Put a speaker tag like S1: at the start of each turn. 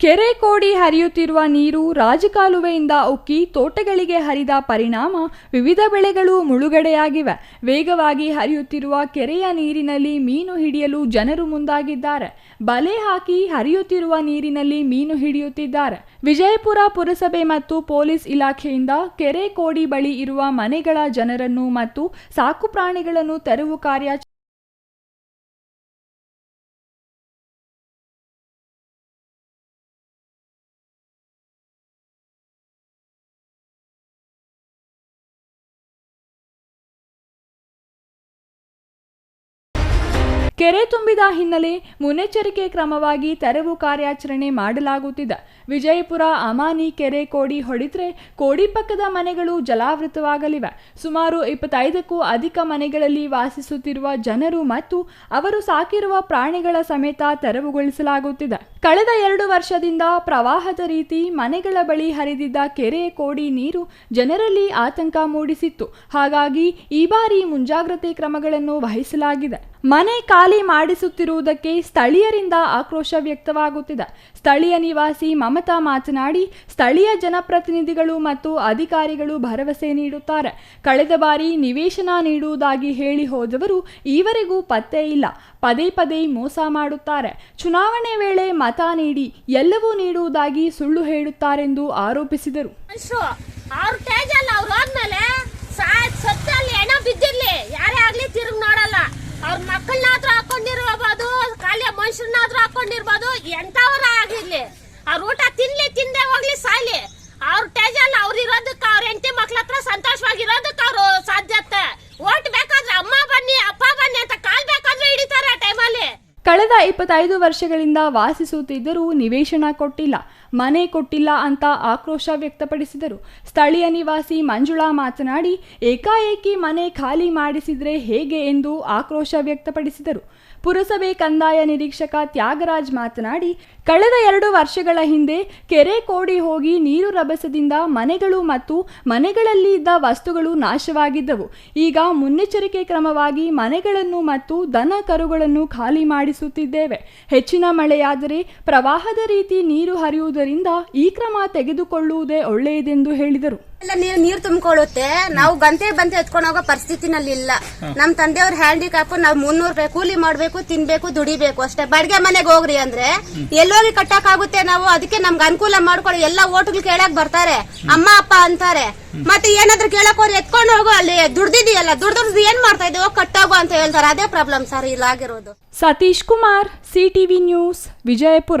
S1: ಕೆರೆ ಕೋಡಿ ಹರಿಯುತ್ತಿರುವ ನೀರು ರಾಜಕಾಲುವೆಯಿಂದ ಉಕ್ಕಿ ತೋಟಗಳಿಗೆ ಹರಿದ ಪರಿಣಾಮ ವಿವಿಧ ಬೆಳೆಗಳು ಮುಳುಗಡೆಯಾಗಿವೆ. ವೇಗವಾಗಿ ಹರಿಯುತ್ತಿರುವ ಕೆರೆಯ ನೀರಿನಲ್ಲಿ ಮೀನು ಹಿಡಿಯಲು ಜನರು ಮುಂದಾಗಿದ್ದಾರೆ. ಬಲೆ ಹಾಕಿ ಹರಿಯುತ್ತಿರುವ ನೀರಿನಲ್ಲಿ ಮೀನು ಹಿಡಿಯುತ್ತಿದ್ದಾರೆ. ವಿಜಯಪುರ ಪುರಸಭೆ ಮತ್ತು ಪೊಲೀಸ್ ಇಲಾಖೆಯಿಂದ ಕೆರೆ ಕೋಡಿ ಬಳಿ ಇರುವ ಮನೆಗಳ ಜನರನ್ನು ಮತ್ತು ಸಾಕು ಪ್ರಾಣಿಗಳನ್ನು ತೆರವು ಕಾರ್ಯಾಚರಣೆ ಕೆರೆ ತುಂಬಿದ ಹಿನ್ನೆಲೆ ಮುನ್ನೆಚ್ಚರಿಕೆ ಕ್ರಮವಾಗಿ ತೆರವು ಕಾರ್ಯಾಚರಣೆ ಮಾಡಲಾಗುತ್ತಿದೆ. ವಿಜಯಪುರ ಅಮಾನಿ ಕೆರೆ ಕೋಡಿ ಹೊಡೆದ್ರೆ ಕೋಡಿ ಪಕ್ಕದ ಮನೆಗಳು ಜಲಾವೃತವಾಗಲಿವೆ. ಸುಮಾರು 25ಕ್ಕೂ ಅಧಿಕ ಮನೆಗಳಲ್ಲಿ ವಾಸಿಸುತ್ತಿರುವ ಜನರು ಮತ್ತು ಅವರು ಸಾಕಿರುವ ಪ್ರಾಣಿಗಳ ಸಮೇತ ತೆರವುಗೊಳಿಸಲಾಗುತ್ತಿದೆ. ಕಳೆದ 2 ವರ್ಷದಿಂದ ಪ್ರವಾಹದ ರೀತಿ ಮನೆಗಳ ಬಳಿ ಹರಿದಿದ್ದ ಕೆರೆ ಕೋಡಿ ನೀರು ಜನರಲ್ಲಿ ಆತಂಕ ಮೂಡಿಸಿತ್ತು. ಹಾಗಾಗಿ ಈ ಬಾರಿ ಮುಂಜಾಗ್ರತೆ ಕ್ರಮಗಳನ್ನು ವಹಿಸಲಾಗಿದೆ. ಮನೆ ಖಾಲಿ ಮಾಡಿಸುತ್ತಿರುವುದಕ್ಕೆ ಸ್ಥಳೀಯರಿಂದ ಆಕ್ರೋಶ ವ್ಯಕ್ತವಾಗುತ್ತಿದೆ. ಸ್ಥಳೀಯ ನಿವಾಸಿ ಮಮತಾ ಮಾತನಾಡಿ, ಸ್ಥಳೀಯ ಜನಪ್ರತಿನಿಧಿಗಳು ಮತ್ತು ಅಧಿಕಾರಿಗಳು ಭರವಸೆ ನೀಡುತ್ತಾರೆ. ಕಳೆದ ಬಾರಿ ನಿವೇಶನ ನೀಡುವುದಾಗಿ ಹೇಳಿ ಹೋದವರು ಈವರೆಗೂ ಪತ್ತೆ ಇಲ್ಲ. ಪದೇ ಪದೇ ಮೋಸ ಮಾಡುತ್ತಾರೆ. ಚುನಾವಣೆ ವೇಳೆ ಮತ ನೀಡಿ ಎಲ್ಲವೂ ನೀಡುವುದಾಗಿ ಸುಳ್ಳು ಹೇಳುತ್ತಾರೆಂದು ಆರೋಪಿಸಿದರು.
S2: ಅವ್ರ ಮಕ್ಕಳನ್ನಾದ್ರೂ ಹಾಕೊಂಡಿರ್ಬೋದು, ಖಾಲಿ ಮನುಷ್ಯರನ್ನಾದ್ರೂ ಹಾಕೊಂಡಿರ್ಬೋದು, ಎಂತವರ ಆಗಿರ್ಲಿ, ಅವ್ರ ಊಟ ತಿಂದೆ ಹೋಗ್ಲಿ ಸಾಯ್ಲಿ, ಅವ್ರ ಟೇಜಲ್ಲಿ ಅವ್ರು ಇರೋದಕ್ಕೆ ಅವ್ರ ಹೆಂಡತಿ ಮಕ್ಳ ಹತ್ರ ಸಂತೋಷವಾಗಿರೋದಕ್ಕೆ ಅವ್ರು ಸಾಧ್ಯತೆ. ಓಟ್ ಬೇಕಾದ್ರೆ ಅಮ್ಮ ಬನ್ನಿ ಅಪ್ಪ ಬನ್ನಿ ಅಂತ ಕಾಲ್ ಬೇಕಾದ್ರೆ ಹಿಡಿತಾರೆ ಆ ಟೈಮಲ್ಲಿ.
S1: ಕಳೆದ 25 ವರ್ಷಗಳಿಂದ ವಾಸಿಸುತ್ತಿದ್ದರೂ ನಿವೇಶನ ಕೊಟ್ಟಿಲ್ಲ, ಮನೆ ಕೊಟ್ಟಿಲ್ಲ ಅಂತ ಆಕ್ರೋಶ ವ್ಯಕ್ತಪಡಿಸಿದರು. ಸ್ಥಳೀಯ ನಿವಾಸಿ ಮಂಜುಳಾ ಮಾತನಾಡಿ, ಏಕಾಏಕಿ ಮನೆ ಖಾಲಿ ಮಾಡಿಸಿದ್ರೆ ಹೇಗೆ ಎಂದು ಆಕ್ರೋಶ ವ್ಯಕ್ತಪಡಿಸಿದರು. ಪುರಸಭೆ ಕಂದಾಯ ನಿರೀಕ್ಷಕ ತ್ಯಾಗರಾಜ್ ಮಾತನಾಡಿ, ಕಳೆದ 2 ವರ್ಷಗಳ ಹಿಂದೆ ಕೆರೆ ಕೋಡಿ ಹೋಗಿ ನೀರು ರಭಸದಿಂದ ಮನೆಗಳು ಮತ್ತು ಮನೆಗಳಲ್ಲಿ ಇದ್ದ ವಸ್ತುಗಳು ನಾಶವಾಗಿದ್ದವು. ಈಗ ಮುನ್ನೆಚ್ಚರಿಕೆ ಕ್ರಮವಾಗಿ ಮನೆಗಳನ್ನು ಮತ್ತು ದನ ಕರುಗಳನ್ನು ಖಾಲಿ ಮಾಡಿಸುತ್ತಿದ್ದೇವೆ. ಹೆಚ್ಚಿನ ಮಳೆಯಾದರೆ ಪ್ರವಾಹದ ರೀತಿ ನೀರು ಹರಿಯುವುದರಿಂದ ಈ ಕ್ರಮ ತೆಗೆದುಕೊಳ್ಳುವುದೇ ಒಳ್ಳೆಯದೆಂದು ಹೇಳಿದರು.
S2: ನೀರು ತುಂಬಿಕೊಳ್ಳುತ್ತೆ. ನಾವು ಗಂಟೆ ಎತ್ಕೊಂಡು ಹೋಗೋ ಪರಿಸ್ಥಿತಿನಲ್ಲಿ ಇಲ್ಲ. ನಮ್ ತಂದೆಯವ್ರ ಹ್ಯಾಂಡಿಕ್ಯಾಪ್, ನಾವು 300 ರೂಪಾಯಿ ಕೂಲಿ ಮಾಡ್ಬೇಕು, ತಿನ್ಬೇಕು, ದುಡಿಬೇಕು ಅಷ್ಟೇ. ಬಾಡಿಗೆ ಮನೆಗೆ ಹೋಗ್ರಿ ಅಂದ್ರೆ ಎಲ್ಲೋಗಿ ಕಟ್ಟಕ್ ಆಗುತ್ತೆ ನಾವು. ಅದಕ್ಕೆ ನಮ್ಗೆ ಅನುಕೂಲ ಮಾಡ್ಕೊಳ್ಳಿ. ಎಲ್ಲ ಓಟ್ಗಳು ಕೇಳಕ್ ಬರ್ತಾರೆ, ಅಮ್ಮ ಅಪ್ಪ ಅಂತಾರೆ. ಮತ್ತೆ ಏನಾದ್ರು ಕೇಳಕ್ ಅವ್ರು ಎತ್ಕೊಂಡು ಹೋಗೋ, ಅಲ್ಲಿ ದುಡ್ದಿದೆಯಲ್ಲ, ದುಡ್ದು ಏನ್ ಮಾಡ್ತಾ ಇದ್ದೀವೋ ಕಟ್ಟಾಗೋ ಅಂತ ಹೇಳ್ತಾರೆ. ಅದೇ ಪ್ರಾಬ್ಲಮ್ ಸರ್ ಇಲ್ಲಾಗಿರೋದು.
S1: Satish Kumar, CTV news, Vijayapura.